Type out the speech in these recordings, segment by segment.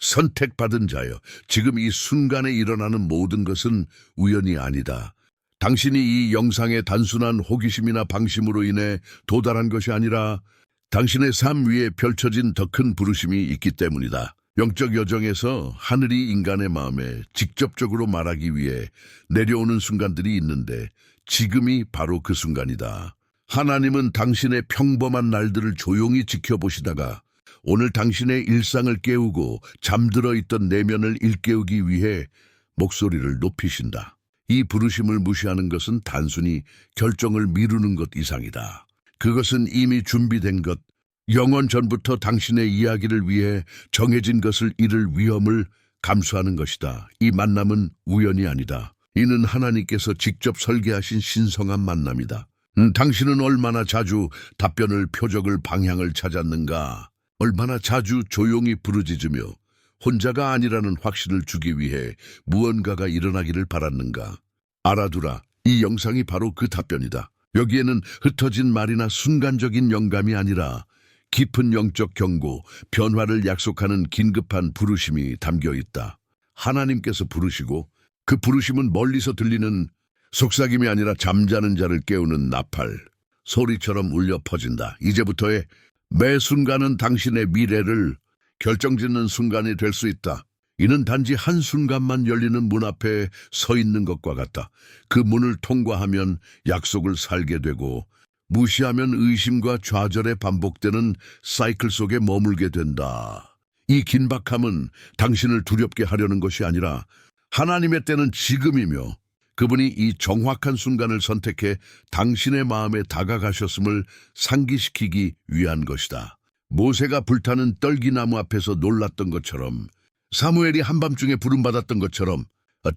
선택받은 자여, 지금 이 순간에 일어나는 모든 것은 우연이 아니다. 당신이 이 영상의 단순한 호기심이나 방심으로 인해 도달한 것이 아니라 당신의 삶 위에 펼쳐진 더 큰 부르심이 있기 때문이다. 영적 여정에서 하늘이 인간의 마음에 직접적으로 말하기 위해 내려오는 순간들이 있는데 지금이 바로 그 순간이다. 하나님은 당신의 평범한 날들을 조용히 지켜보시다가 오늘 당신의 일상을 깨우고 잠들어 있던 내면을 일깨우기 위해 목소리를 높이신다. 이 부르심을 무시하는 것은 단순히 결정을 미루는 것 이상이다. 그것은 이미 준비된 것, 영원 전부터 당신의 이야기를 위해 정해진 것을 잃을 위험을 감수하는 것이다. 이 만남은 우연이 아니다. 이는 하나님께서 직접 설계하신 신성한 만남이다. 당신은 얼마나 자주 답변을, 표적을, 방향을 찾았는가? 얼마나 자주 조용히 부르짖으며 혼자가 아니라는 확신을 주기 위해 무언가가 일어나기를 바랐는가? 알아두라. 이 영상이 바로 그 답변이다. 여기에는 흩어진 말이나 순간적인 영감이 아니라 깊은 영적 경고, 변화를 약속하는 긴급한 부르심이 담겨 있다. 하나님께서 부르시고 그 부르심은 멀리서 들리는 속삭임이 아니라 잠자는 자를 깨우는 나팔, 소리처럼 울려 퍼진다. 이제부터의 매 순간은 당신의 미래를 결정짓는 순간이 될 수 있다. 이는 단지 한순간만 열리는 문 앞에 서 있는 것과 같다. 그 문을 통과하면 약속을 살게 되고 무시하면 의심과 좌절에 반복되는 사이클 속에 머물게 된다. 이 긴박함은 당신을 두렵게 하려는 것이 아니라 하나님의 때는 지금이며 그분이 이 정확한 순간을 선택해 당신의 마음에 다가가셨음을 상기시키기 위한 것이다. 모세가 불타는 떨기나무 앞에서 놀랐던 것처럼, 사무엘이 한밤중에 부름받았던 것처럼,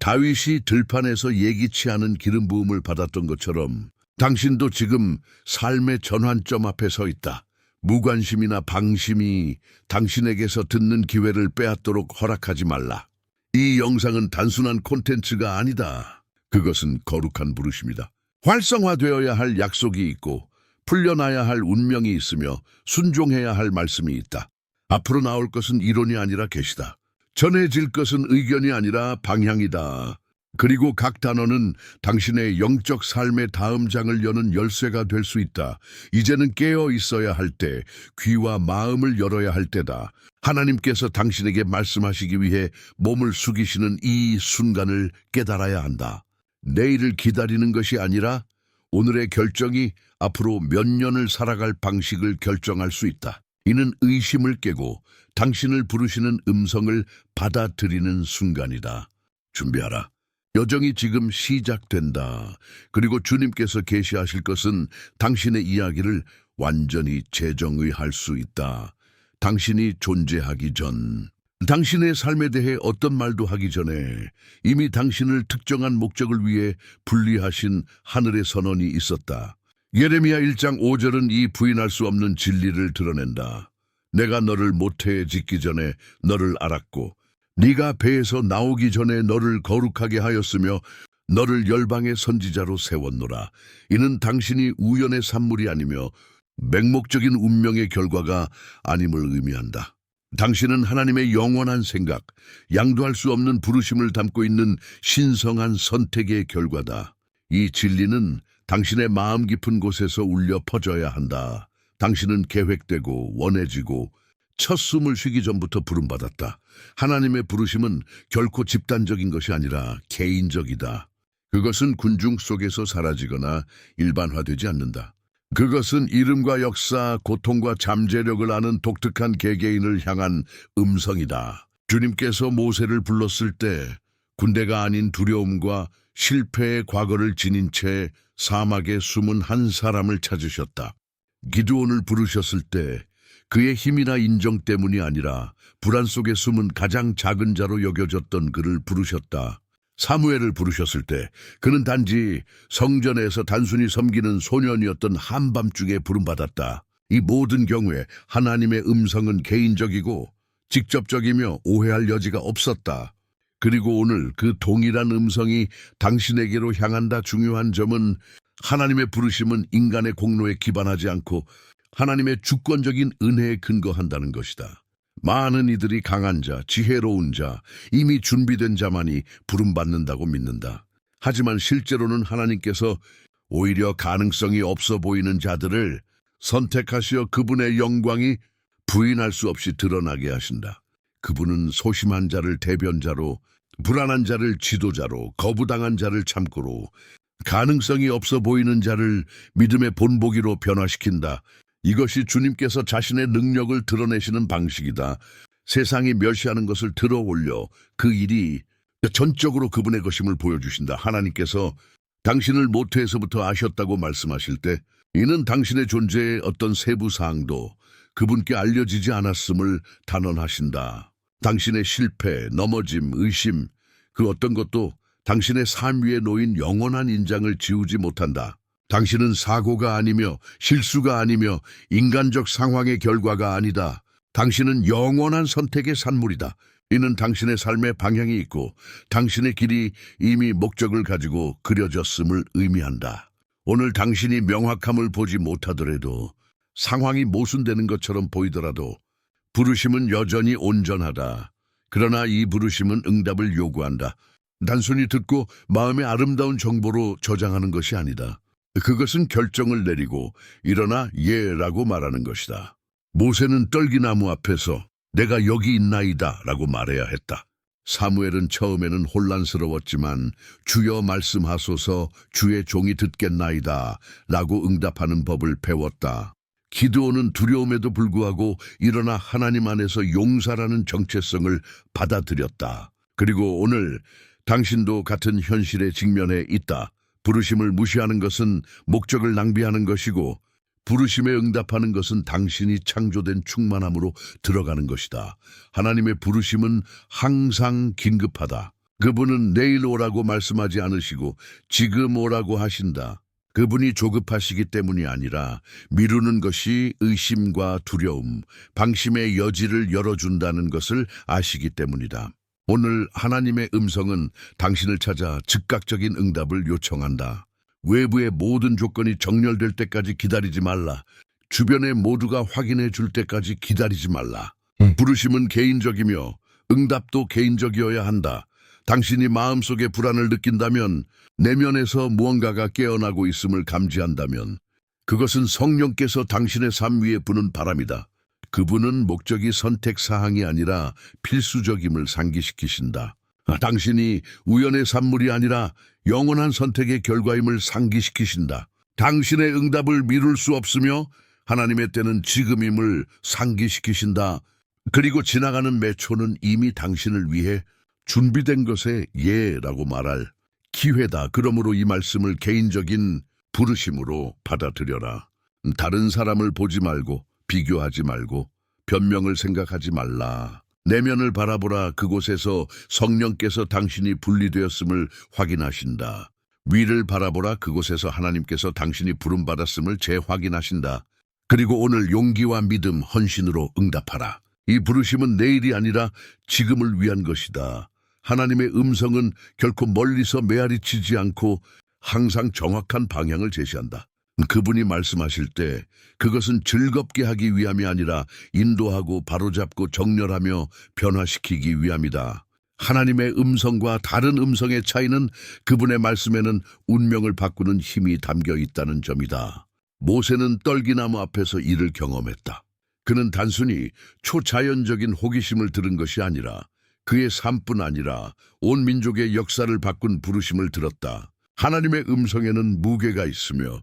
다윗이 들판에서 예기치 않은 기름 부음을 받았던 것처럼 당신도 지금 삶의 전환점 앞에 서 있다. 무관심이나 방심이 당신에게서 듣는 기회를 빼앗도록 허락하지 말라. 이 영상은 단순한 콘텐츠가 아니다. 그것은 거룩한 부르심이다. 활성화되어야 할 약속이 있고 풀려나야 할 운명이 있으며 순종해야 할 말씀이 있다. 앞으로 나올 것은 이론이 아니라 계시다. 전해질 것은 의견이 아니라 방향이다. 그리고 각 단어는 당신의 영적 삶의 다음 장을 여는 열쇠가 될 수 있다. 이제는 깨어 있어야 할 때, 귀와 마음을 열어야 할 때다. 하나님께서 당신에게 말씀하시기 위해 몸을 숙이시는 이 순간을 깨달아야 한다. 내일을 기다리는 것이 아니라 오늘의 결정이 앞으로 몇 년을 살아갈 방식을 결정할 수 있다. 이는 의심을 깨고 당신을 부르시는 음성을 받아들이는 순간이다. 준비하라. 여정이 지금 시작된다. 그리고 주님께서 계시하실 것은 당신의 이야기를 완전히 재정의할 수 있다. 당신이 존재하기 전, 당신의 삶에 대해 어떤 말도 하기 전에 이미 당신을 특정한 목적을 위해 분리하신 하늘의 선언이 있었다. 예레미야 1장 5절은 이 부인할 수 없는 진리를 드러낸다. 내가 너를 모태에 짓기 전에 너를 알았고 네가 배에서 나오기 전에 너를 거룩하게 하였으며 너를 열방의 선지자로 세웠노라. 이는 당신이 우연의 산물이 아니며 맹목적인 운명의 결과가 아님을 의미한다. 당신은 하나님의 영원한 생각, 양도할 수 없는 부르심을 담고 있는 신성한 선택의 결과다. 이 진리는 당신의 마음 깊은 곳에서 울려 퍼져야 한다. 당신은 계획되고 원해지고 첫 숨을 쉬기 전부터 부름받았다. 하나님의 부르심은 결코 집단적인 것이 아니라 개인적이다. 그것은 군중 속에서 사라지거나 일반화되지 않는다. 그것은 이름과 역사, 고통과 잠재력을 아는 독특한 개개인을 향한 음성이다. 주님께서 모세를 불렀을 때 군대가 아닌 두려움과 실패의 과거를 지닌 채 사막에 숨은 한 사람을 찾으셨다. 기드온을 부르셨을 때 그의 힘이나 인정 때문이 아니라 불안 속에 숨은 가장 작은 자로 여겨졌던 그를 부르셨다. 사무엘을 부르셨을 때 그는 단지 성전에서 단순히 섬기는 소년이었던 한밤중에 부름받았다. 이 모든 경우에 하나님의 음성은 개인적이고 직접적이며 오해할 여지가 없었다. 그리고 오늘 그 동일한 음성이 당신에게로 향한다. 중요한 점은 하나님의 부르심은 인간의 공로에 기반하지 않고 하나님의 주권적인 은혜에 근거한다는 것이다. 많은 이들이 강한 자, 지혜로운 자, 이미 준비된 자만이 부름받는다고 믿는다. 하지만 실제로는 하나님께서 오히려 가능성이 없어 보이는 자들을 선택하시어 그분의 영광이 부인할 수 없이 드러나게 하신다. 그분은 소심한 자를 대변자로, 불안한 자를 지도자로, 거부당한 자를 참고로, 가능성이 없어 보이는 자를 믿음의 본보기로 변화시킨다. 이것이 주님께서 자신의 능력을 드러내시는 방식이다. 세상이 멸시하는 것을 들어 올려 그 일이 전적으로 그분의 것임을 보여주신다. 하나님께서 당신을 모태에서부터 아셨다고 말씀하실 때 이는 당신의 존재의 어떤 세부 사항도 그분께 알려지지 않았음을 단언하신다. 당신의 실패, 넘어짐, 의심, 그 어떤 것도 당신의 삶 위에 놓인 영원한 인장을 지우지 못한다. 당신은 사고가 아니며 실수가 아니며 인간적 상황의 결과가 아니다. 당신은 영원한 선택의 산물이다. 이는 당신의 삶의 방향이 있고 당신의 길이 이미 목적을 가지고 그려졌음을 의미한다. 오늘 당신이 명확함을 보지 못하더라도 상황이 모순되는 것처럼 보이더라도 부르심은 여전히 온전하다. 그러나 이 부르심은 응답을 요구한다. 단순히 듣고 마음의 아름다운 정보로 저장하는 것이 아니다. 그것은 결정을 내리고 일어나 예라고 말하는 것이다. 모세는 떨기나무 앞에서 내가 여기 있나이다 라고 말해야 했다. 사무엘은 처음에는 혼란스러웠지만 주여 말씀하소서 주의 종이 듣겠나이다 라고 응답하는 법을 배웠다. 기드온은 두려움에도 불구하고 일어나 하나님 안에서 용사라는 정체성을 받아들였다. 그리고 오늘 당신도 같은 현실에 직면해 있다. 부르심을 무시하는 것은 목적을 낭비하는 것이고 부르심에 응답하는 것은 당신이 창조된 충만함으로 들어가는 것이다. 하나님의 부르심은 항상 긴급하다. 그분은 내일 오라고 말씀하지 않으시고 지금 오라고 하신다. 그분이 조급하시기 때문이 아니라 미루는 것이 의심과 두려움, 방심의 여지를 열어준다는 것을 아시기 때문이다. 오늘 하나님의 음성은 당신을 찾아 즉각적인 응답을 요청한다. 외부의 모든 조건이 정렬될 때까지 기다리지 말라. 주변의 모두가 확인해 줄 때까지 기다리지 말라. 부르심은 개인적이며 응답도 개인적이어야 한다. 당신이 마음속에 불안을 느낀다면, 내면에서 무언가가 깨어나고 있음을 감지한다면 그것은 성령께서 당신의 삶 위에 부는 바람이다. 그분은 목적이 선택사항이 아니라 필수적임을 상기시키신다. 당신이 우연의 산물이 아니라 영원한 선택의 결과임을 상기시키신다. 당신의 응답을 미룰 수 없으며 하나님의 때는 지금임을 상기시키신다. 그리고 지나가는 매 초는 이미 당신을 위해 준비된 것에 예라고 말할 기회다. 그러므로 이 말씀을 개인적인 부르심으로 받아들여라. 다른 사람을 보지 말고 비교하지 말고 변명을 생각하지 말라. 내면을 바라보라. 그곳에서 성령께서 당신이 분리되었음을 확인하신다. 위를 바라보라. 그곳에서 하나님께서 당신이 부름받았음을 재확인하신다. 그리고 오늘 용기와 믿음, 헌신으로 응답하라. 이 부르심은 내일이 아니라 지금을 위한 것이다. 하나님의 음성은 결코 멀리서 메아리치지 않고 항상 정확한 방향을 제시한다. 그분이 말씀하실 때 그것은 즐겁게 하기 위함이 아니라 인도하고 바로잡고 정렬하며 변화시키기 위함이다. 하나님의 음성과 다른 음성의 차이는 그분의 말씀에는 운명을 바꾸는 힘이 담겨 있다는 점이다. 모세는 떨기나무 앞에서 이를 경험했다. 그는 단순히 초자연적인 호기심을 들은 것이 아니라 그의 삶뿐 아니라 온 민족의 역사를 바꾼 부르심을 들었다. 하나님의 음성에는 무게가 있으며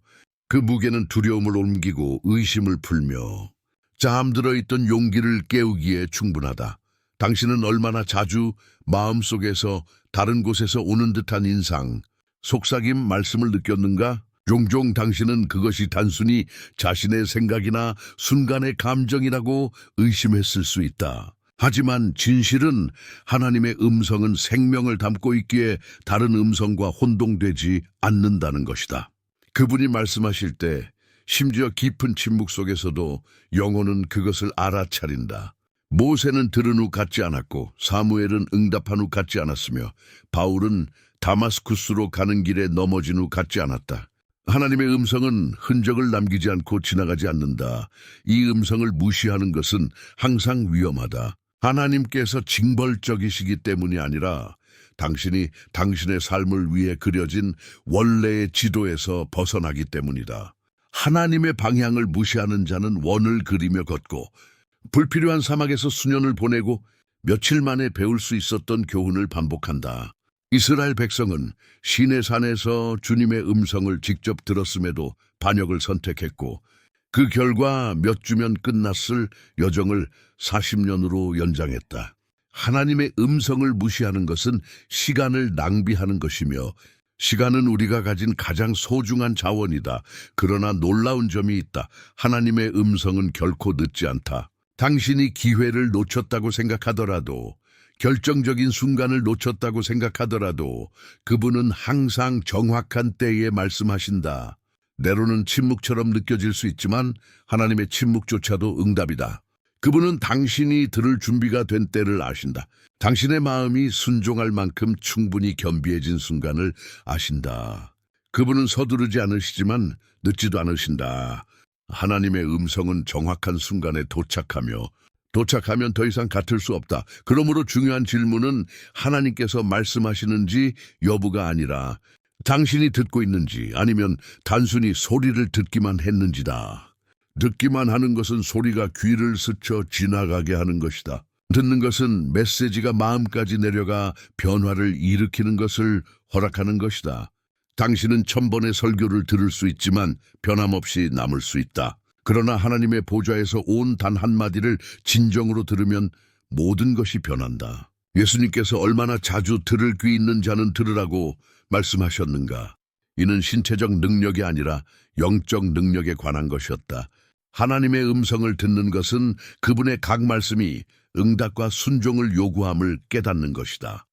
그 무게는 두려움을 옮기고 의심을 풀며 잠들어 있던 용기를 깨우기에 충분하다. 당신은 얼마나 자주 마음속에서 다른 곳에서 오는 듯한 인상, 속삭임 말씀을 느꼈는가? 종종 당신은 그것이 단순히 자신의 생각이나 순간의 감정이라고 의심했을 수 있다. 하지만 진실은 하나님의 음성은 생명을 담고 있기에 다른 음성과 혼동되지 않는다는 것이다. 그분이 말씀하실 때 심지어 깊은 침묵 속에서도 영혼은 그것을 알아차린다. 모세는 들은 후 갖지 않았고 사무엘은 응답한 후 갖지 않았으며 바울은 다마스쿠스로 가는 길에 넘어진 후 갖지 않았다. 하나님의 음성은 흔적을 남기지 않고 지나가지 않는다. 이 음성을 무시하는 것은 항상 위험하다. 하나님께서 징벌적이시기 때문이 아니라 당신이 당신의 삶을 위해 그려진 원래의 지도에서 벗어나기 때문이다. 하나님의 방향을 무시하는 자는 원을 그리며 걷고 불필요한 사막에서 수년을 보내고 며칠 만에 배울 수 있었던 교훈을 반복한다. 이스라엘 백성은 시내산에서 주님의 음성을 직접 들었음에도 반역을 선택했고 그 결과 몇 주면 끝났을 여정을 40년으로 연장했다. 하나님의 음성을 무시하는 것은 시간을 낭비하는 것이며 시간은 우리가 가진 가장 소중한 자원이다. 그러나 놀라운 점이 있다. 하나님의 음성은 결코 늦지 않다. 당신이 기회를 놓쳤다고 생각하더라도 결정적인 순간을 놓쳤다고 생각하더라도 그분은 항상 정확한 때에 말씀하신다. 때로는 침묵처럼 느껴질 수 있지만 하나님의 침묵조차도 응답이다. 그분은 당신이 들을 준비가 된 때를 아신다. 당신의 마음이 순종할 만큼 충분히 겸비해진 순간을 아신다. 그분은 서두르지 않으시지만 늦지도 않으신다. 하나님의 음성은 정확한 순간에 도착하면 더 이상 같을 수 없다. 그러므로 중요한 질문은 하나님께서 말씀하시는지 여부가 아니라 당신이 듣고 있는지 아니면 단순히 소리를 듣기만 했는지다. 듣기만 하는 것은 소리가 귀를 스쳐 지나가게 하는 것이다. 듣는 것은 메시지가 마음까지 내려가 변화를 일으키는 것을 허락하는 것이다. 당신은 1000번의 설교를 들을 수 있지만 변함없이 남을 수 있다. 그러나 하나님의 보좌에서 온 단 한마디를 진정으로 들으면 모든 것이 변한다. 예수님께서 얼마나 자주 들을 귀 있는 자는 들으라고 말씀하셨는가? 이는 신체적 능력이 아니라 영적 능력에 관한 것이었다. 하나님의 음성을 듣는 것은 그분의 각 말씀이 응답과 순종을 요구함을 깨닫는 것이다.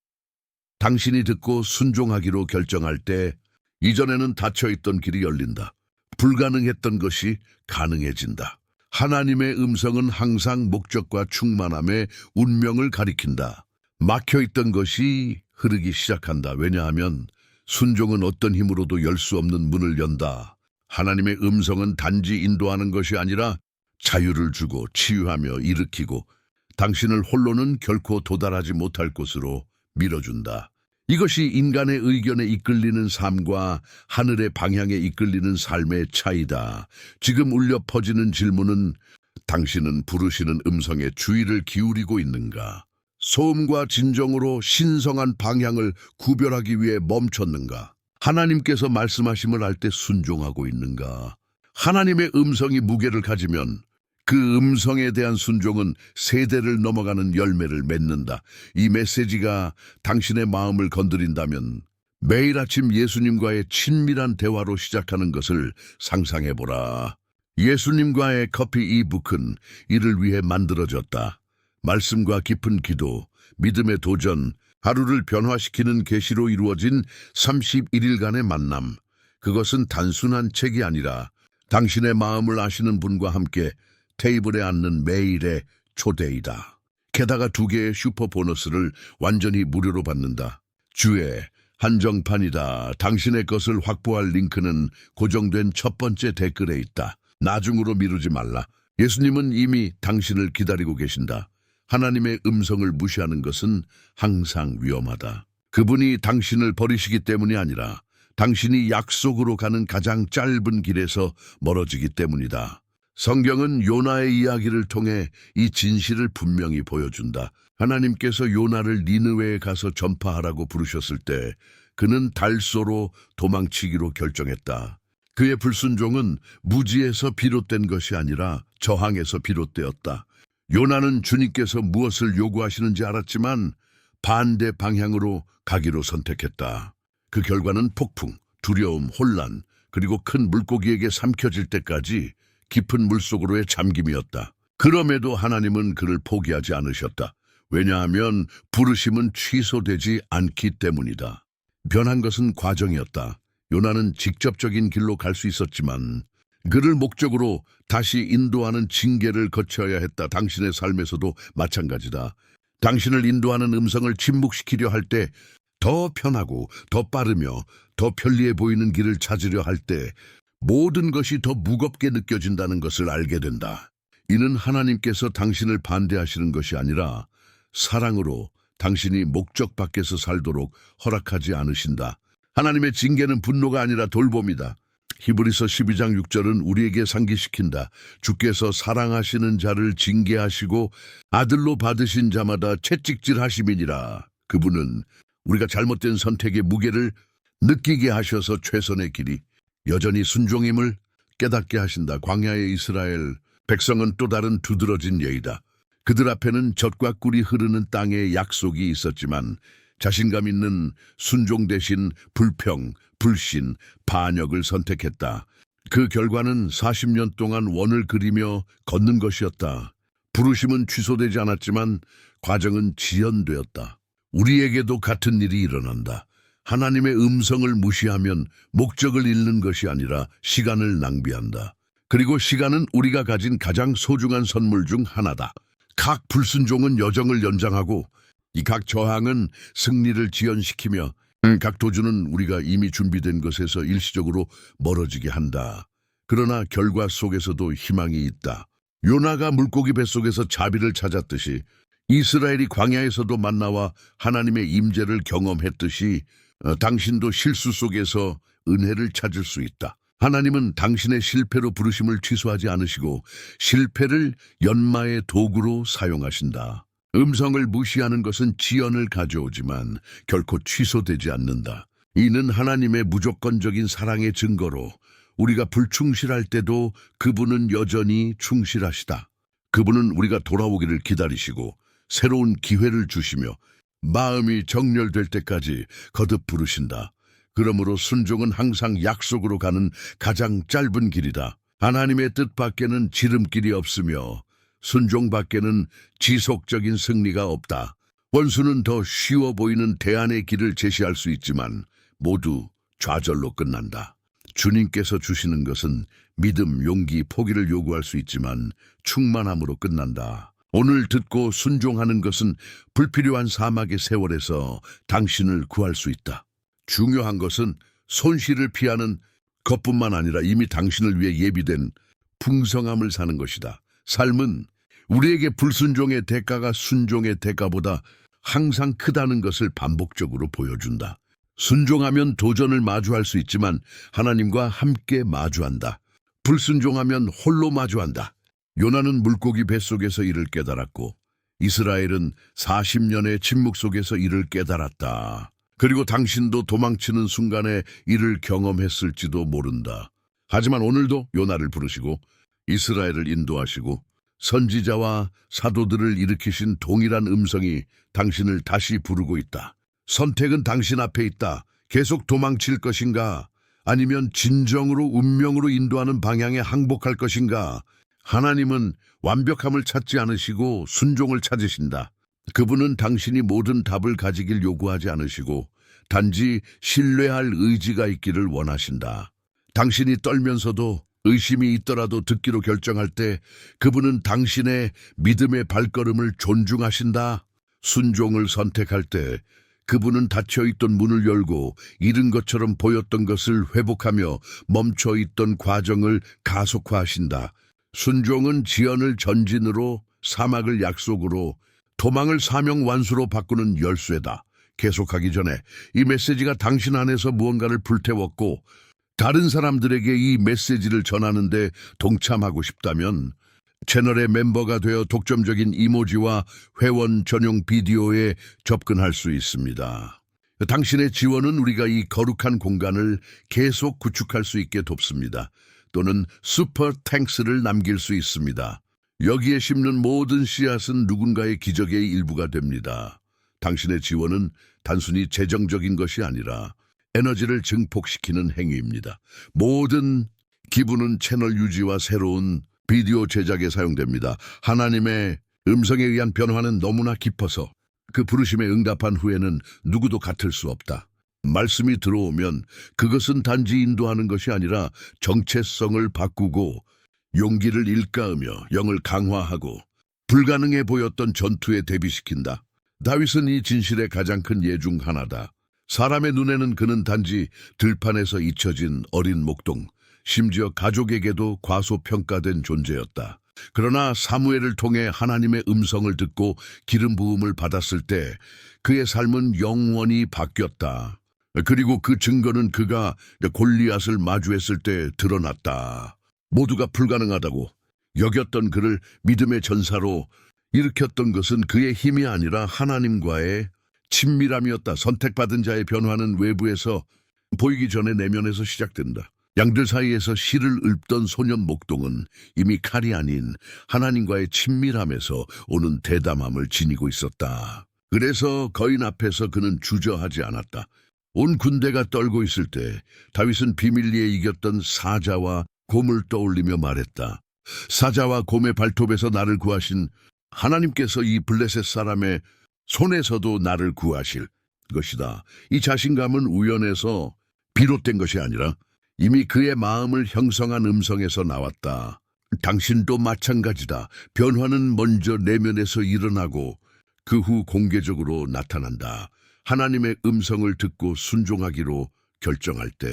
당신이 듣고 순종하기로 결정할 때 이전에는 닫혀있던 길이 열린다. 불가능했던 것이 가능해진다. 하나님의 음성은 항상 목적과 충만함의 운명을 가리킨다. 막혀있던 것이 흐르기 시작한다. 왜냐하면 순종은 어떤 힘으로도 열 수 없는 문을 연다. 하나님의 음성은 단지 인도하는 것이 아니라 자유를 주고 치유하며 일으키고 당신을 홀로는 결코 도달하지 못할 곳으로 밀어준다. 이것이 인간의 의견에 이끌리는 삶과 하늘의 방향에 이끌리는 삶의 차이다. 지금 울려 퍼지는 질문은 당신은 부르시는 음성에 주의를 기울이고 있는가? 소음과 진정으로 신성한 방향을 구별하기 위해 멈췄는가? 하나님께서 말씀하심을 알 때 순종하고 있는가? 하나님의 음성이 무게를 가지면 그 음성에 대한 순종은 세대를 넘어가는 열매를 맺는다. 이 메시지가 당신의 마음을 건드린다면 매일 아침 예수님과의 친밀한 대화로 시작하는 것을 상상해보라. 예수님과의 커피 이북은 이를 위해 만들어졌다. 말씀과 깊은 기도, 믿음의 도전, 하루를 변화시키는 계시로 이루어진 31일간의 만남. 그것은 단순한 책이 아니라 당신의 마음을 아시는 분과 함께 테이블에 앉는 매일의 초대이다. 게다가 2개의 슈퍼 보너스를 완전히 무료로 받는다. 주의 한정판이다. 당신의 것을 확보할 링크는 고정된 첫 번째 댓글에 있다. 나중으로 미루지 말라. 예수님은 이미 당신을 기다리고 계신다. 하나님의 음성을 무시하는 것은 항상 위험하다. 그분이 당신을 버리시기 때문이 아니라 당신이 약속으로 가는 가장 짧은 길에서 멀어지기 때문이다. 성경은 요나의 이야기를 통해 이 진실을 분명히 보여준다. 하나님께서 요나를 니느웨에 가서 전파하라고 부르셨을 때 그는 달소로 도망치기로 결정했다. 그의 불순종은 무지에서 비롯된 것이 아니라 저항에서 비롯되었다. 요나는 주님께서 무엇을 요구하시는지 알았지만 반대 방향으로 가기로 선택했다. 그 결과는 폭풍, 두려움, 혼란, 그리고 큰 물고기에게 삼켜질 때까지 깊은 물속으로의 잠김이었다. 그럼에도 하나님은 그를 포기하지 않으셨다. 왜냐하면 부르심은 취소되지 않기 때문이다. 변한 것은 과정이었다. 요나는 직접적인 길로 갈 수 있었지만 그를 목적으로 다시 인도하는 징계를 거쳐야 했다. 당신의 삶에서도 마찬가지다. 당신을 인도하는 음성을 침묵시키려 할 때 더 편하고 더 빠르며 더 더 편리해 보이는 길을 찾으려 할 때 모든 것이 더 무겁게 느껴진다는 것을 알게 된다. 이는 하나님께서 당신을 반대하시는 것이 아니라 사랑으로 당신이 목적 밖에서 살도록 허락하지 않으신다. 하나님의 징계는 분노가 아니라 돌봄이다. 히브리서 12장 6절은 우리에게 상기시킨다. 주께서 사랑하시는 자를 징계하시고 아들로 받으신 자마다 채찍질하심이니라. 그분은 우리가 잘못된 선택의 무게를 느끼게 하셔서 최선의 길이 여전히 순종임을 깨닫게 하신다. 광야의 이스라엘 백성은 또 다른 두드러진 예이다. 그들 앞에는 젖과 꿀이 흐르는 땅의 약속이 있었지만 자신감 있는 순종 대신 불평, 불신, 반역을 선택했다. 그 결과는 40년 동안 원을 그리며 걷는 것이었다. 부르심은 취소되지 않았지만 과정은 지연되었다. 우리에게도 같은 일이 일어난다. 하나님의 음성을 무시하면 목적을 잃는 것이 아니라 시간을 낭비한다. 그리고 시간은 우리가 가진 가장 소중한 선물 중 하나다. 각 불순종은 여정을 연장하고 이 각 저항은 승리를 지연시키며 각 도주는 우리가 이미 준비된 것에서 일시적으로 멀어지게 한다. 그러나 결과 속에서도 희망이 있다. 요나가 물고기 뱃속에서 자비를 찾았듯이 이스라엘이 광야에서도 만나와 하나님의 임재를 경험했듯이 당신도 실수 속에서 은혜를 찾을 수 있다. 하나님은 당신의 실패로 부르심을 취소하지 않으시고 실패를 연마의 도구로 사용하신다. 음성을 무시하는 것은 지연을 가져오지만 결코 취소되지 않는다. 이는 하나님의 무조건적인 사랑의 증거로 우리가 불충실할 때도 그분은 여전히 충실하시다. 그분은 우리가 돌아오기를 기다리시고 새로운 기회를 주시며 마음이 정렬될 때까지 거듭 부르신다. 그러므로 순종은 항상 약속으로 가는 가장 짧은 길이다. 하나님의 뜻 밖에는 지름길이 없으며 순종 밖에는 지속적인 승리가 없다. 원수는 더 쉬워 보이는 대안의 길을 제시할 수 있지만 모두 좌절로 끝난다. 주님께서 주시는 것은 믿음, 용기, 포기를 요구할 수 있지만 충만함으로 끝난다. 오늘 듣고 순종하는 것은 불필요한 사막의 세월에서 당신을 구할 수 있다. 중요한 것은 손실을 피하는 것뿐만 아니라 이미 당신을 위해 예비된 풍성함을 사는 것이다. 삶은 우리에게 불순종의 대가가 순종의 대가보다 항상 크다는 것을 반복적으로 보여준다. 순종하면 도전을 마주할 수 있지만 하나님과 함께 마주한다. 불순종하면 홀로 마주한다. 요나는 물고기 뱃속에서 이를 깨달았고 이스라엘은 40년의 침묵 속에서 이를 깨달았다. 그리고 당신도 도망치는 순간에 이를 경험했을지도 모른다. 하지만 오늘도 요나를 부르시고 이스라엘을 인도하시고 선지자와 사도들을 일으키신 동일한 음성이 당신을 다시 부르고 있다. 선택은 당신 앞에 있다. 계속 도망칠 것인가? 아니면 진정으로 운명으로 인도하는 방향에 항복할 것인가? 하나님은 완벽함을 찾지 않으시고 순종을 찾으신다. 그분은 당신이 모든 답을 가지길 요구하지 않으시고 단지 신뢰할 의지가 있기를 원하신다. 당신이 떨면서도 의심이 있더라도 듣기로 결정할 때 그분은 당신의 믿음의 발걸음을 존중하신다. 순종을 선택할 때 그분은 닫혀있던 문을 열고 잃은 것처럼 보였던 것을 회복하며 멈춰있던 과정을 가속화하신다. 순종은 지연을 전진으로, 사막을 약속으로, 도망을 사명 완수로 바꾸는 열쇠다. 계속하기 전에 이 메시지가 당신 안에서 무언가를 불태웠고 다른 사람들에게 이 메시지를 전하는데 동참하고 싶다면 채널의 멤버가 되어 독점적인 이모지와 회원 전용 비디오에 접근할 수 있습니다. 당신의 지원은 우리가 이 거룩한 공간을 계속 구축할 수 있게 돕습니다. 또는 슈퍼 탱크스를 남길 수 있습니다. 여기에 심는 모든 씨앗은 누군가의 기적의 일부가 됩니다. 당신의 지원은 단순히 재정적인 것이 아니라 에너지를 증폭시키는 행위입니다. 모든 기부는 채널 유지와 새로운 비디오 제작에 사용됩니다. 하나님의 음성에 의한 변화는 너무나 깊어서 그 부르심에 응답한 후에는 누구도 같을 수 없다. 말씀이 들어오면 그것은 단지 인도하는 것이 아니라 정체성을 바꾸고 용기를 일깨우며 영을 강화하고 불가능해 보였던 전투에 대비시킨다. 다윗은 이 진실의 가장 큰 예 중 하나다. 사람의 눈에는 그는 단지 들판에서 잊혀진 어린 목동, 심지어 가족에게도 과소평가된 존재였다. 그러나 사무엘을 통해 하나님의 음성을 듣고 기름 부음을 받았을 때 그의 삶은 영원히 바뀌었다. 그리고 그 증거는 그가 골리앗을 마주했을 때 드러났다. 모두가 불가능하다고 여겼던 그를 믿음의 전사로 일으켰던 것은 그의 힘이 아니라 하나님과의 친밀함이었다. 선택받은 자의 변화는 외부에서 보이기 전에 내면에서 시작된다. 양들 사이에서 실을 읊던 소년 목동은 이미 칼이 아닌 하나님과의 친밀함에서 오는 대담함을 지니고 있었다. 그래서 거인 앞에서 그는 주저하지 않았다. 온 군대가 떨고 있을 때 다윗은 비밀리에 이겼던 사자와 곰을 떠올리며 말했다. 사자와 곰의 발톱에서 나를 구하신 하나님께서 이 블레셋 사람의 손에서도 나를 구하실 것이다. 이 자신감은 우연에서 비롯된 것이 아니라 이미 그의 마음을 형성한 음성에서 나왔다. 당신도 마찬가지다. 변화는 먼저 내면에서 일어나고 그 후 공개적으로 나타난다. 하나님의 음성을 듣고 순종하기로 결정할 때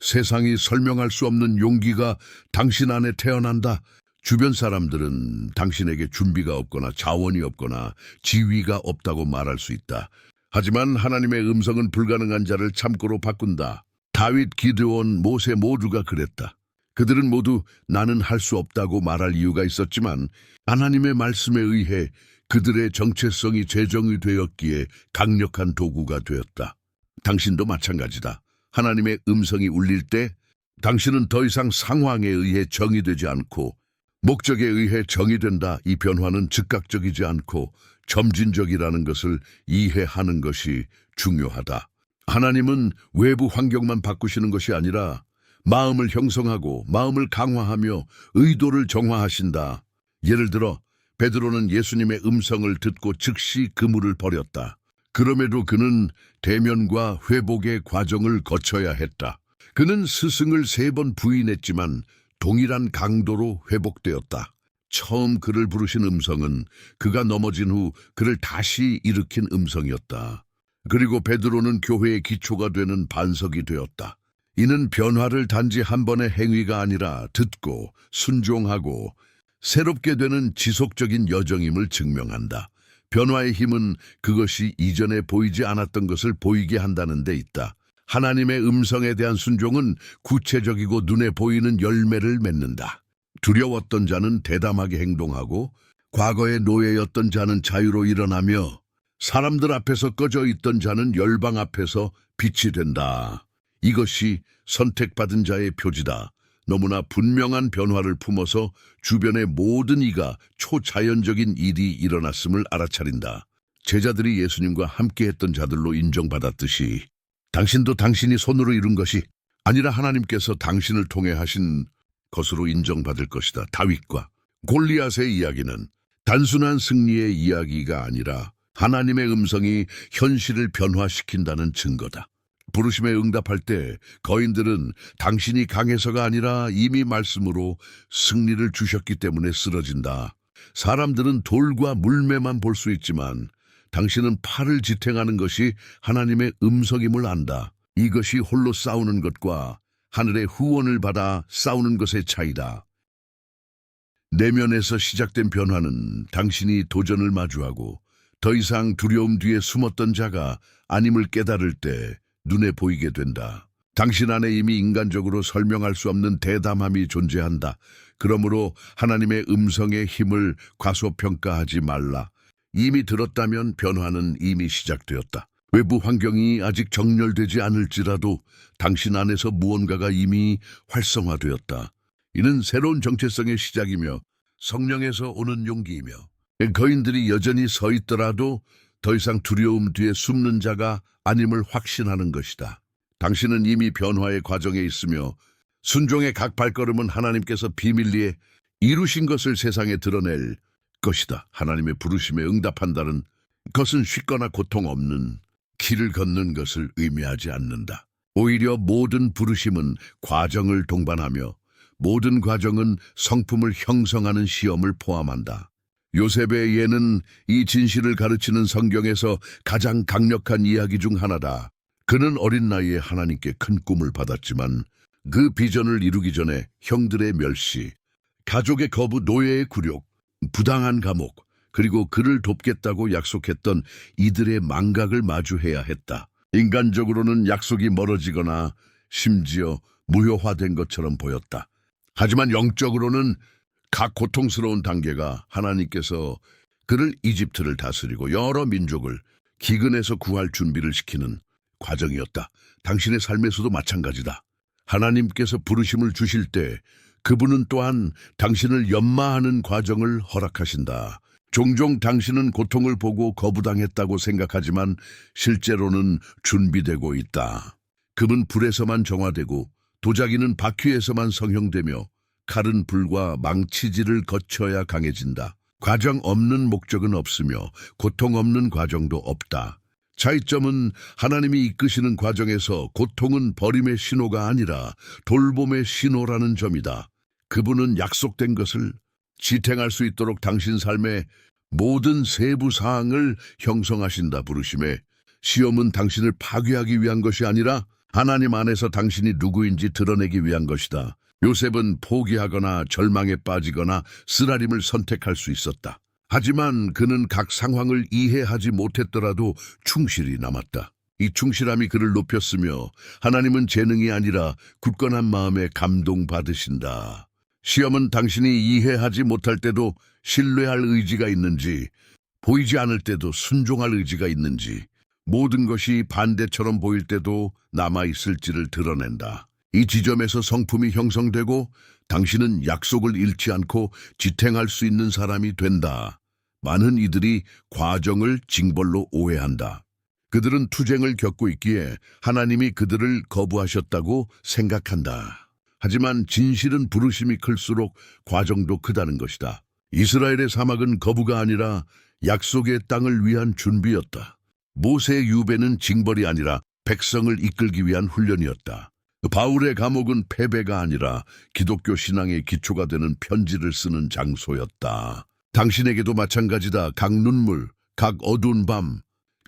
세상이 설명할 수 없는 용기가 당신 안에 태어난다. 주변 사람들은 당신에게 준비가 없거나 자원이 없거나 지위가 없다고 말할 수 있다. 하지만 하나님의 음성은 불가능한 자를 참고로 바꾼다. 다윗, 기드온, 모세 모두가 그랬다. 그들은 모두 나는 할 수 없다고 말할 이유가 있었지만 하나님의 말씀에 의해 그들의 정체성이 제정이 되었기에 강력한 도구가 되었다. 당신도 마찬가지다. 하나님의 음성이 울릴 때 당신은 더 이상 상황에 의해 정의되지 않고 목적에 의해 정의된다. 이 변화는 즉각적이지 않고 점진적이라는 것을 이해하는 것이 중요하다. 하나님은 외부 환경만 바꾸시는 것이 아니라 마음을 형성하고 마음을 강화하며 의도를 정화하신다. 예를 들어 베드로는 예수님의 음성을 듣고 즉시 그물을 버렸다. 그럼에도 그는 대면과 회복의 과정을 거쳐야 했다. 그는 스승을 3번 부인했지만 동일한 강도로 회복되었다. 처음 그를 부르신 음성은 그가 넘어진 후 그를 다시 일으킨 음성이었다. 그리고 베드로는 교회의 기초가 되는 반석이 되었다. 이는 변화를 단지 한 번의 행위가 아니라 듣고 순종하고 새롭게 되는 지속적인 여정임을 증명한다. 변화의 힘은 그것이 이전에 보이지 않았던 것을 보이게 한다는 데 있다. 하나님의 음성에 대한 순종은 구체적이고 눈에 보이는 열매를 맺는다. 두려웠던 자는 대담하게 행동하고 과거의 노예였던 자는 자유로 일어나며 사람들 앞에서 꺼져 있던 자는 열방 앞에서 빛이 된다. 이것이 선택받은 자의 표지다. 너무나 분명한 변화를 품어서 주변의 모든 이가 초자연적인 일이 일어났음을 알아차린다. 제자들이 예수님과 함께했던 자들로 인정받았듯이 당신도 당신이 손으로 이룬 것이 아니라 하나님께서 당신을 통해 하신 것으로 인정받을 것이다. 다윗과 골리앗의 이야기는 단순한 승리의 이야기가 아니라 하나님의 음성이 현실을 변화시킨다는 증거다. 부르심에 응답할 때 거인들은 당신이 강해서가 아니라 이미 말씀으로 승리를 주셨기 때문에 쓰러진다. 사람들은 돌과 물매만 볼 수 있지만 당신은 팔을 지탱하는 것이 하나님의 음성임을 안다. 이것이 홀로 싸우는 것과 하늘의 후원을 받아 싸우는 것의 차이다. 내면에서 시작된 변화는 당신이 도전을 마주하고 더 이상 두려움 뒤에 숨었던 자가 아님을 깨달을 때 눈에 보이게 된다. 당신 안에 이미 인간적으로 설명할 수 없는 대담함이 존재한다. 그러므로 하나님의 음성의 힘을 과소평가하지 말라. 이미 들었다면 변화는 이미 시작되었다. 외부 환경이 아직 정렬되지 않을지라도 당신 안에서 무언가가 이미 활성화되었다. 이는 새로운 정체성의 시작이며 성령에서 오는 용기이며 거인들이 여전히 서 있더라도 더 이상 두려움 뒤에 숨는 자가 아님을 확신하는 것이다. 당신은 이미 변화의 과정에 있으며 순종의 각 발걸음은 하나님께서 비밀리에 이루신 것을 세상에 드러낼 것이다. 하나님의 부르심에 응답한다는 것은 쉽거나 고통 없는 길을 걷는 것을 의미하지 않는다. 오히려 모든 부르심은 과정을 동반하며 모든 과정은 성품을 형성하는 시험을 포함한다. 요셉의 예는 이 진실을 가르치는 성경에서 가장 강력한 이야기 중 하나다. 그는 어린 나이에 하나님께 큰 꿈을 받았지만 그 비전을 이루기 전에 형들의 멸시, 가족의 거부, 노예의 굴욕, 부당한 감옥, 그리고 그를 돕겠다고 약속했던 이들의 망각을 마주해야 했다. 인간적으로는 약속이 멀어지거나 심지어 무효화된 것처럼 보였다. 하지만 영적으로는 각 고통스러운 단계가 하나님께서 그를 이집트를 다스리고 여러 민족을 기근에서 구할 준비를 시키는 과정이었다. 당신의 삶에서도 마찬가지다. 하나님께서 부르심을 주실 때 그분은 또한 당신을 연마하는 과정을 허락하신다. 종종 당신은 고통을 보고 거부당했다고 생각하지만 실제로는 준비되고 있다. 금은 불에서만 정화되고 도자기는 바퀴에서만 성형되며 칼은 불과 망치질을 거쳐야 강해진다. 과정 없는 목적은 없으며 고통 없는 과정도 없다. 차이점은 하나님이 이끄시는 과정에서 고통은 버림의 신호가 아니라 돌봄의 신호라는 점이다. 그분은 약속된 것을 지탱할 수 있도록 당신 삶의 모든 세부 사항을 형성하신다. 부르심에 시험은 당신을 파괴하기 위한 것이 아니라 하나님 안에서 당신이 누구인지 드러내기 위한 것이다. 요셉은 포기하거나 절망에 빠지거나 쓰라림을 선택할 수 있었다. 하지만 그는 각 상황을 이해하지 못했더라도 충실히 남았다. 이 충실함이 그를 높였으며 하나님은 재능이 아니라 굳건한 마음에 감동받으신다. 시험은 당신이 이해하지 못할 때도 신뢰할 의지가 있는지, 보이지 않을 때도 순종할 의지가 있는지, 모든 것이 반대처럼 보일 때도 남아있을지를 드러낸다. 이 지점에서 성품이 형성되고 당신은 약속을 잃지 않고 지탱할 수 있는 사람이 된다. 많은 이들이 과정을 징벌로 오해한다. 그들은 투쟁을 겪고 있기에 하나님이 그들을 거부하셨다고 생각한다. 하지만 진실은 부르심이 클수록 과정도 크다는 것이다. 이스라엘의 사막은 거부가 아니라 약속의 땅을 위한 준비였다. 모세의 유배는 징벌이 아니라 백성을 이끌기 위한 훈련이었다. 바울의 감옥은 패배가 아니라 기독교 신앙의 기초가 되는 편지를 쓰는 장소였다. 당신에게도 마찬가지다. 각 눈물, 각 어두운 밤,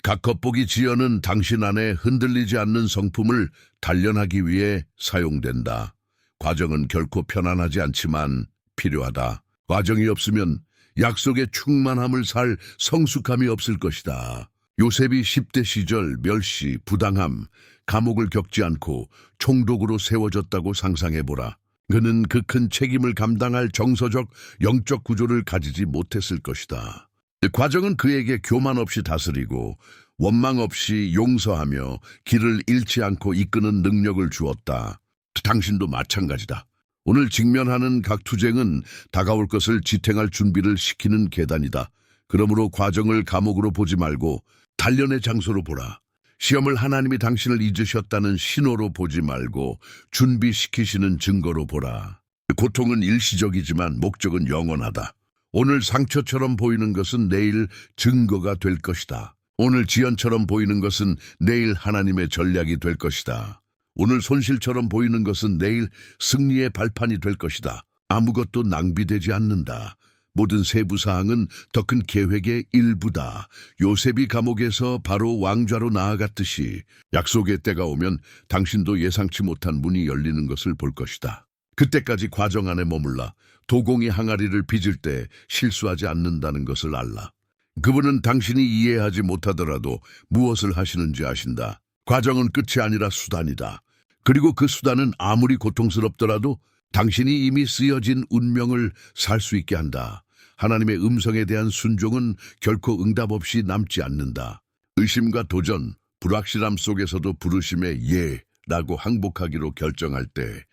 각 겉보기 지연은 당신 안에 흔들리지 않는 성품을 단련하기 위해 사용된다. 과정은 결코 편안하지 않지만 필요하다. 과정이 없으면 약속의 충만함을 살 성숙함이 없을 것이다. 요셉이 10대 시절 멸시, 부당함, 감옥을 겪지 않고 총독으로 세워졌다고 상상해보라. 그는 그 큰 책임을 감당할 정서적, 영적 구조를 가지지 못했을 것이다. 과정은 그에게 교만 없이 다스리고 원망 없이 용서하며 길을 잃지 않고 이끄는 능력을 주었다. 당신도 마찬가지다. 오늘 직면하는 각 투쟁은 다가올 것을 지탱할 준비를 시키는 계단이다. 그러므로 과정을 감옥으로 보지 말고 단련의 장소로 보라. 시험을 하나님이 당신을 잊으셨다는 신호로 보지 말고 준비시키시는 증거로 보라. 고통은 일시적이지만 목적은 영원하다. 오늘 상처처럼 보이는 것은 내일 증거가 될 것이다. 오늘 지연처럼 보이는 것은 내일 하나님의 전략이 될 것이다. 오늘 손실처럼 보이는 것은 내일 승리의 발판이 될 것이다. 아무것도 낭비되지 않는다. 모든 세부 사항은 더 큰 계획의 일부다. 요셉이 감옥에서 바로 왕좌로 나아갔듯이 약속의 때가 오면 당신도 예상치 못한 문이 열리는 것을 볼 것이다. 그때까지 과정 안에 머물라 도공이 항아리를 빚을 때 실수하지 않는다는 것을 알라. 그분은 당신이 이해하지 못하더라도 무엇을 하시는지 아신다. 과정은 끝이 아니라 수단이다. 그리고 그 수단은 아무리 고통스럽더라도 당신이 이미 쓰여진 운명을 살 수 있게 한다. 하나님의 음성에 대한 순종은 결코 응답 없이 남지 않는다. 의심과 도전, 불확실함 속에서도 부르심의 예라고 항복하기로 결정할 때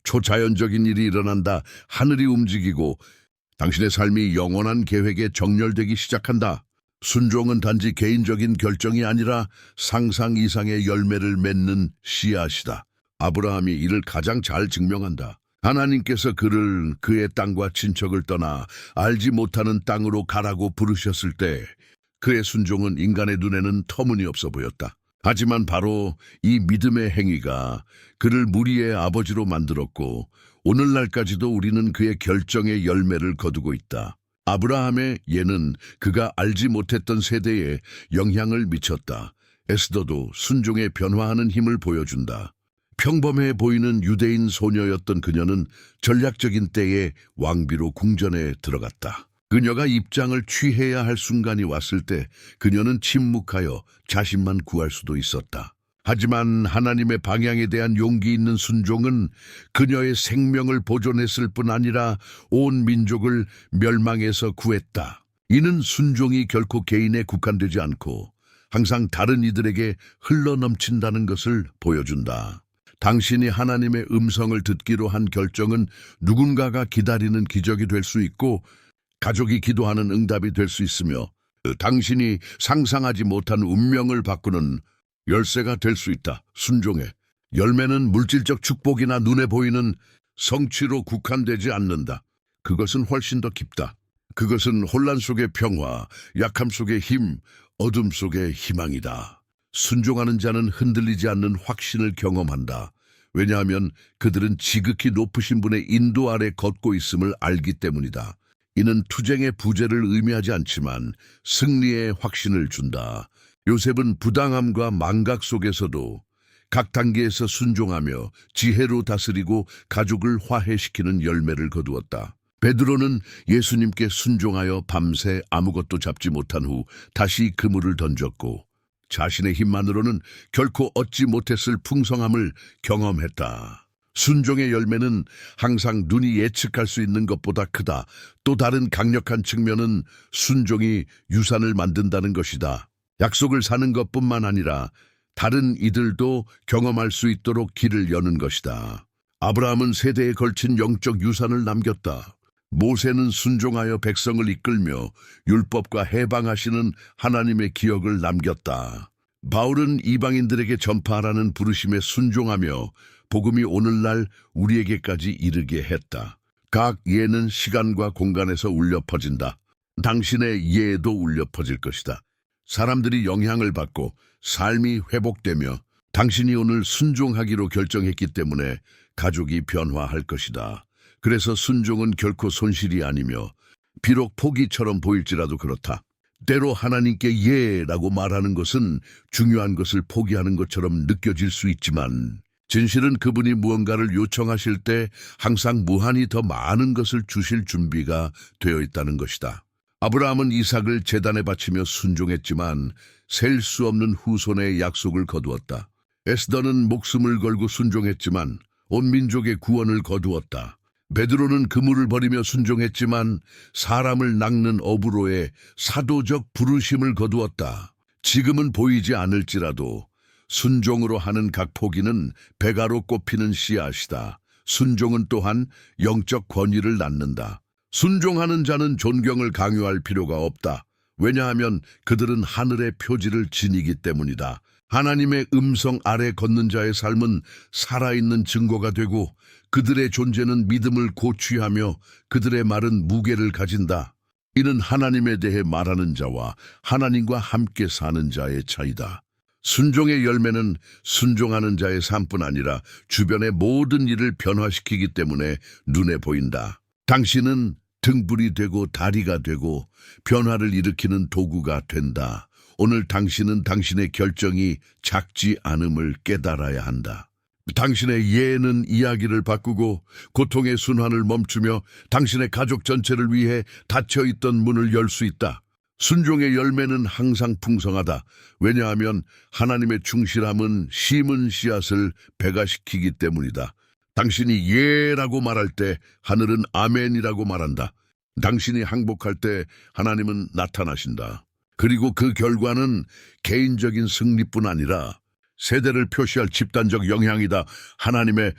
초자연적인 일이 일어난다. 하늘이 움직이고 당신의 삶이 영원한 계획에 정렬되기 시작한다. 순종은 단지 개인적인 결정이 아니라 상상 이상의 열매를 맺는 씨앗이다. 아브라함이 이를 가장 잘 증명한다. 하나님께서 그를 그의 땅과 친척을 떠나 알지 못하는 땅으로 가라고 부르셨을 때 그의 순종은 인간의 눈에는 터무니없어 보였다. 하지만 바로 이 믿음의 행위가 그를 무리의 아버지로 만들었고 오늘날까지도 우리는 그의 결정의 열매를 거두고 있다. 아브라함의 예는 그가 알지 못했던 세대에 영향을 미쳤다. 에스더도 순종에 변화하는 힘을 보여준다. 평범해 보이는 유대인 소녀였던 그녀는 전략적인 때에 왕비로 궁전에 들어갔다. 그녀가 입장을 취해야 할 순간이 왔을 때 그녀는 침묵하여 자신만 구할 수도 있었다. 하지만 하나님의 방향에 대한 용기 있는 순종은 그녀의 생명을 보존했을 뿐 아니라 온 민족을 멸망에서 구했다. 이는 순종이 결코 개인에 국한되지 않고 항상 다른 이들에게 흘러넘친다는 것을 보여준다. 당신이 하나님의 음성을 듣기로 한 결정은 누군가가 기다리는 기적이 될 수 있고 가족이 기도하는 응답이 될 수 있으며 당신이 상상하지 못한 운명을 바꾸는 열쇠가 될 수 있다. 순종해. 열매는 물질적 축복이나 눈에 보이는 성취로 국한되지 않는다. 그것은 훨씬 더 깊다. 그것은 혼란 속의 평화, 약함 속의 힘, 어둠 속의 희망이다. 순종하는 자는 흔들리지 않는 확신을 경험한다. 왜냐하면 그들은 지극히 높으신 분의 인도 아래 걷고 있음을 알기 때문이다. 이는 투쟁의 부재를 의미하지 않지만 승리의 확신을 준다. 요셉은 부당함과 망각 속에서도 각 단계에서 순종하며 지혜로 다스리고 가족을 화해시키는 열매를 거두었다. 베드로는 예수님께 순종하여 밤새 아무것도 잡지 못한 후 다시 그물을 던졌고 자신의 힘만으로는 결코 얻지 못했을 풍성함을 경험했다. 순종의 열매는 항상 눈이 예측할 수 있는 것보다 크다. 또 다른 강력한 측면은 순종이 유산을 만든다는 것이다. 약속을 사는 것뿐만 아니라 다른 이들도 경험할 수 있도록 길을 여는 것이다. 아브라함은 세대에 걸친 영적 유산을 남겼다. 모세는 순종하여 백성을 이끌며 율법과 해방하시는 하나님의 기억을 남겼다. 바울은 이방인들에게 전파하라는 부르심에 순종하며 복음이 오늘날 우리에게까지 이르게 했다. 각 예는 시간과 공간에서 울려 퍼진다. 당신의 예도 울려 퍼질 것이다. 사람들이 영향을 받고 삶이 회복되며 당신이 오늘 순종하기로 결정했기 때문에 가족이 변화할 것이다. 그래서 순종은 결코 손실이 아니며 비록 포기처럼 보일지라도 그렇다. 때로 하나님께 예라고 말하는 것은 중요한 것을 포기하는 것처럼 느껴질 수 있지만 진실은 그분이 무언가를 요청하실 때 항상 무한히 더 많은 것을 주실 준비가 되어 있다는 것이다. 아브라함은 이삭을 제단에 바치며 순종했지만 셀 수 없는 후손의 약속을 거두었다. 에스더는 목숨을 걸고 순종했지만 온 민족의 구원을 거두었다. 베드로는 그물을 버리며 순종했지만 사람을 낚는 어부로의 사도적 부르심을 거두었다. 지금은 보이지 않을지라도 순종으로 하는 각 포기는 배가로 꼽히는 씨앗이다. 순종은 또한 영적 권위를 낳는다. 순종하는 자는 존경을 강요할 필요가 없다. 왜냐하면 그들은 하늘의 표지를 지니기 때문이다. 하나님의 음성 아래 걷는 자의 삶은 살아있는 증거가 되고 그들의 존재는 믿음을 고취하며 그들의 말은 무게를 가진다. 이는 하나님에 대해 말하는 자와 하나님과 함께 사는 자의 차이다. 순종의 열매는 순종하는 자의 삶뿐 아니라 주변의 모든 일을 변화시키기 때문에 눈에 보인다. 당신은 등불이 되고 다리가 되고 변화를 일으키는 도구가 된다. 오늘 당신은 당신의 결정이 작지 않음을 깨달아야 한다. 당신의 예는 이야기를 바꾸고 고통의 순환을 멈추며 당신의 가족 전체를 위해 닫혀있던 문을 열 수 있다. 순종의 열매는 항상 풍성하다. 왜냐하면 하나님의 충실함은 심은 씨앗을 배가시키기 때문이다. 당신이 예라고 말할 때 하늘은 아멘이라고 말한다. 당신이 항복할 때 하나님은 나타나신다. 그리고 그 결과는 개인적인 승리뿐 아니라 세대를 표시할 집단적 영향이다. 하나님의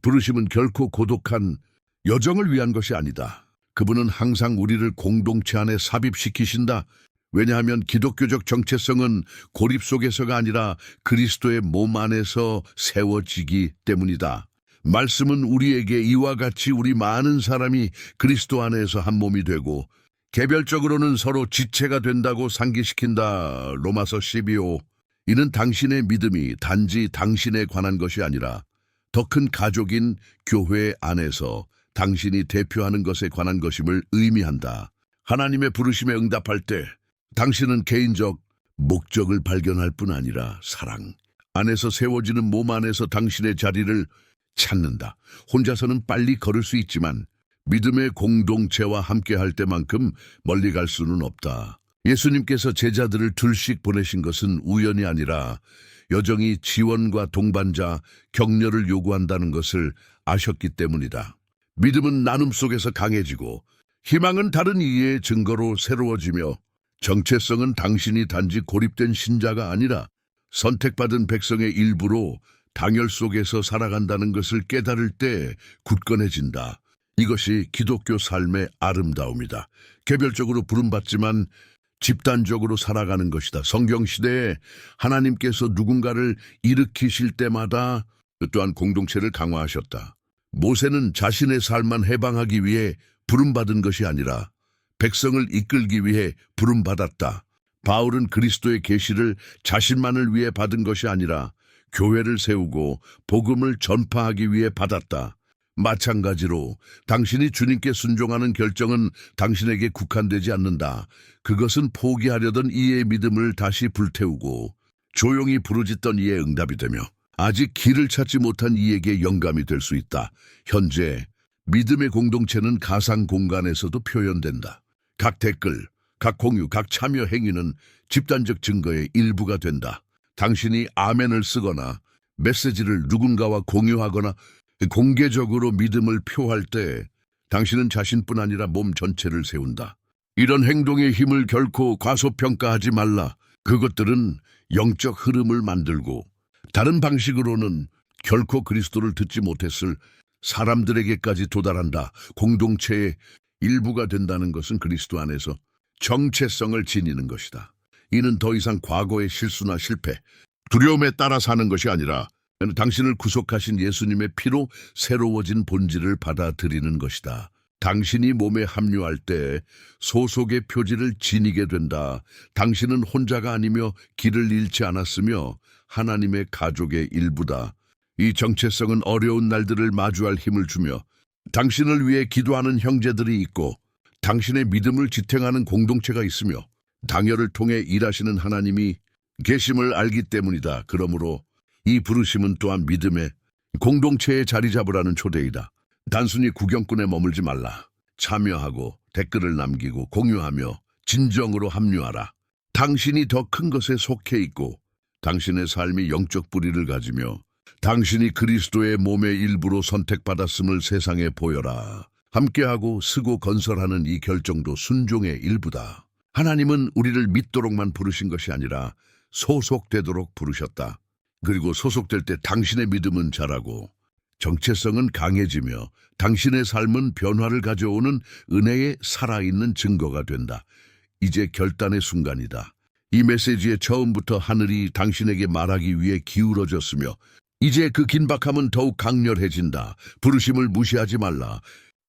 부르심은 결코 고독한 여정을 위한 것이 아니다. 그분은 항상 우리를 공동체 안에 삽입시키신다. 왜냐하면 기독교적 정체성은 고립 속에서가 아니라 그리스도의 몸 안에서 세워지기 때문이다. 말씀은 우리에게 이와 같이 우리 많은 사람이 그리스도 안에서 한 몸이 되고 개별적으로는 서로 지체가 된다고 상기시킨다. 로마서 12호. 이는 당신의 믿음이 단지 당신에 관한 것이 아니라 더 큰 가족인 교회 안에서 당신이 대표하는 것에 관한 것임을 의미한다. 하나님의 부르심에 응답할 때 당신은 개인적, 목적을 발견할 뿐 아니라 사랑 안에서 세워지는 몸 안에서 당신의 자리를 찾는다. 혼자서는 빨리 걸을 수 있지만 믿음의 공동체와 함께할 때만큼 멀리 갈 수는 없다. 예수님께서 제자들을 둘씩 보내신 것은 우연이 아니라 여정이 지원과 동반자, 격려를 요구한다는 것을 아셨기 때문이다. 믿음은 나눔 속에서 강해지고 희망은 다른 이의 증거로 새로워지며 정체성은 당신이 단지 고립된 신자가 아니라 선택받은 백성의 일부로 당열 속에서 살아간다는 것을 깨달을 때 굳건해진다. 이것이 기독교 삶의 아름다움이다. 개별적으로 부름받지만 집단적으로 살아가는 것이다. 성경시대에 하나님께서 누군가를 일으키실 때마다 또한 공동체를 강화하셨다. 모세는 자신의 삶만 해방하기 위해 부름받은 것이 아니라 백성을 이끌기 위해 부름받았다. 바울은 그리스도의 계시를 자신만을 위해 받은 것이 아니라 교회를 세우고 복음을 전파하기 위해 받았다. 마찬가지로 당신이 주님께 순종하는 결정은 당신에게 국한되지 않는다. 그것은 포기하려던 이의 믿음을 다시 불태우고 조용히 부르짖던 이의 응답이 되며 아직 길을 찾지 못한 이에게 영감이 될 수 있다. 현재 믿음의 공동체는 가상 공간에서도 표현된다. 각 댓글, 각 공유, 각 참여 행위는 집단적 증거의 일부가 된다. 당신이 아멘을 쓰거나 메시지를 누군가와 공유하거나 공개적으로 믿음을 표할 때 당신은 자신뿐 아니라 몸 전체를 세운다. 이런 행동의 힘을 결코 과소평가하지 말라. 그것들은 영적 흐름을 만들고 다른 방식으로는 결코 그리스도를 듣지 못했을 사람들에게까지 도달한다. 공동체의 일부가 된다는 것은 그리스도 안에서 정체성을 지니는 것이다. 이는 더 이상 과거의 실수나 실패, 두려움에 따라 사는 것이 아니라 당신을 구속하신 예수님의 피로 새로워진 본질을 받아들이는 것이다. 당신이 몸에 합류할 때 소속의 표지를 지니게 된다. 당신은 혼자가 아니며 길을 잃지 않았으며 하나님의 가족의 일부다. 이 정체성은 어려운 날들을 마주할 힘을 주며 당신을 위해 기도하는 형제들이 있고 당신의 믿음을 지탱하는 공동체가 있으며 당열을 통해 일하시는 하나님이 계심을 알기 때문이다. 그러므로 이 부르심은 또한 믿음의 공동체에 자리 잡으라는 초대이다. 단순히 구경꾼에 머물지 말라. 참여하고 댓글을 남기고 공유하며 진정으로 합류하라. 당신이 더 큰 것에 속해 있고 당신의 삶이 영적 뿌리를 가지며 당신이 그리스도의 몸의 일부로 선택받았음을 세상에 보여라. 함께하고 쓰고 건설하는 이 결정도 순종의 일부다. 하나님은 우리를 믿도록만 부르신 것이 아니라 소속되도록 부르셨다. 그리고 소속될 때 당신의 믿음은 자라고 정체성은 강해지며 당신의 삶은 변화를 가져오는 은혜의 살아있는 증거가 된다. 이제 결단의 순간이다. 이 메시지의 처음부터 하늘이 당신에게 말하기 위해 기울어졌으며 이제 그 긴박함은 더욱 강렬해진다. 부르심을 무시하지 말라.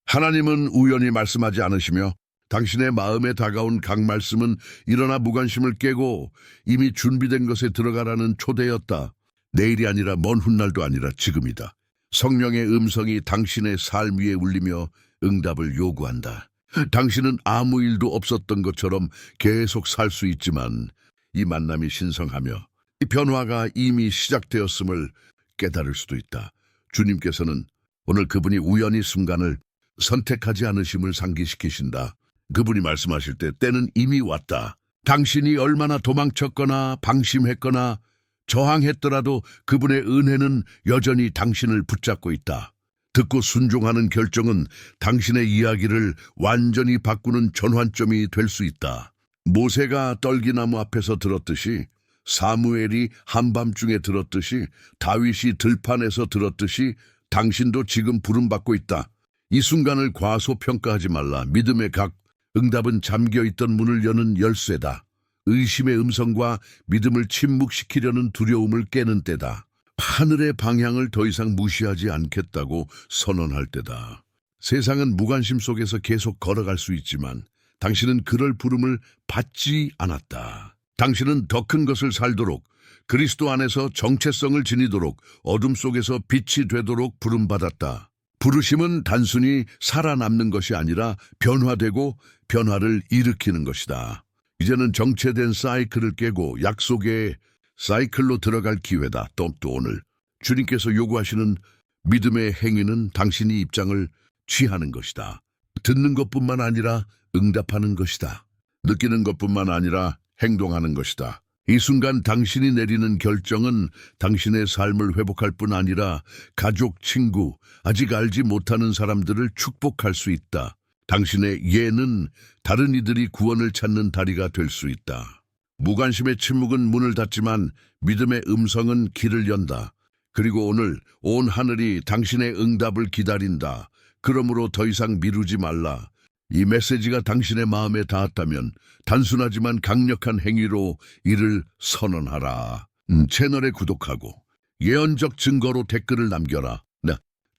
하나님은 우연히 말씀하지 않으시며 당신의 마음에 다가온 각 말씀은 일어나 무관심을 깨고 이미 준비된 것에 들어가라는 초대였다. 내일이 아니라 먼 훗날도 아니라 지금이다. 성령의 음성이 당신의 삶 위에 울리며 응답을 요구한다. 당신은 아무 일도 없었던 것처럼 계속 살 수 있지만 이 만남이 신성하며 이 변화가 이미 시작되었음을 깨달을 수도 있다. 주님께서는 오늘 그분이 우연히 순간을 선택하지 않으심을 상기시키신다. 그분이 말씀하실 때 때는 이미 왔다. 당신이 얼마나 도망쳤거나 방심했거나 저항했더라도 그분의 은혜는 여전히 당신을 붙잡고 있다. 듣고 순종하는 결정은 당신의 이야기를 완전히 바꾸는 전환점이 될 수 있다. 모세가 떨기나무 앞에서 들었듯이, 사무엘이 한밤중에 들었듯이, 다윗이 들판에서 들었듯이 당신도 지금 부름받고 있다. 이 순간을 과소평가하지 말라. 믿음의 각 응답은 잠겨있던 문을 여는 열쇠다. 의심의 음성과 믿음을 침묵시키려는 두려움을 깨는 때다. 하늘의 방향을 더 이상 무시하지 않겠다고 선언할 때다. 세상은 무관심 속에서 계속 걸어갈 수 있지만 당신은 그럴 부름을 받지 않았다. 당신은 더 큰 것을 살도록, 그리스도 안에서 정체성을 지니도록, 어둠 속에서 빛이 되도록 부름받았다. 부르심은 단순히 살아남는 것이 아니라 변화되고 변화를 일으키는 것이다. 이제는 정체된 사이클을 깨고 약속의 사이클로 들어갈 기회다. 또 오늘 주님께서 요구하시는 믿음의 행위는 당신이 입장을 취하는 것이다. 듣는 것뿐만 아니라 응답하는 것이다. 느끼는 것뿐만 아니라 행동하는 것이다. 이 순간 당신이 내리는 결정은 당신의 삶을 회복할 뿐 아니라 가족, 친구, 아직 알지 못하는 사람들을 축복할 수 있다. 당신의 예는 다른 이들이 구원을 찾는 다리가 될 수 있다. 무관심의 침묵은 문을 닫지만 믿음의 음성은 길을 연다. 그리고 오늘 온 하늘이 당신의 응답을 기다린다. 그러므로 더 이상 미루지 말라. 이 메시지가 당신의 마음에 닿았다면 단순하지만 강력한 행위로 이를 선언하라. 채널에 구독하고 예언적 증거로 댓글을 남겨라.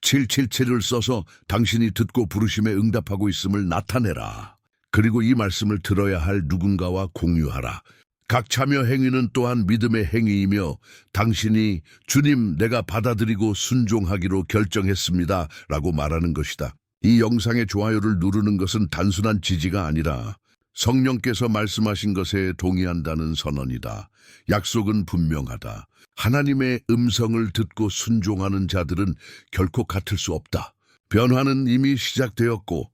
777을 써서 당신이 듣고 부르심에 응답하고 있음을 나타내라. 그리고 이 말씀을 들어야 할 누군가와 공유하라. 각 참여 행위는 또한 믿음의 행위이며 당신이 주님 내가 받아들이고 순종하기로 결정했습니다 라고 말하는 것이다. 이 영상의 좋아요를 누르는 것은 단순한 지지가 아니라 성령께서 말씀하신 것에 동의한다는 선언이다. 약속은 분명하다. 하나님의 음성을 듣고 순종하는 자들은 결코 같을 수 없다. 변화는 이미 시작되었고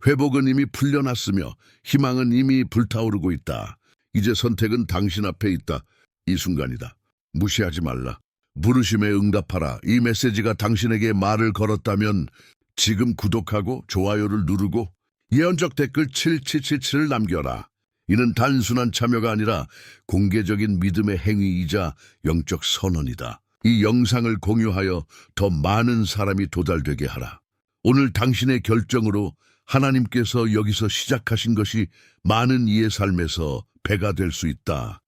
회복은 이미 풀려났으며 희망은 이미 불타오르고 있다. 이제 선택은 당신 앞에 있다. 이 순간이다. 무시하지 말라. 부르심에 응답하라. 이 메시지가 당신에게 말을 걸었다면 지금 구독하고 좋아요를 누르고 예언적 댓글 7777을 남겨라. 이는 단순한 참여가 아니라 공개적인 믿음의 행위이자 영적 선언이다. 이 영상을 공유하여 더 많은 사람이 도달되게 하라. 오늘 당신의 결정으로 하나님께서 여기서 시작하신 것이 많은 이의 삶에서 배가 될 수 있다.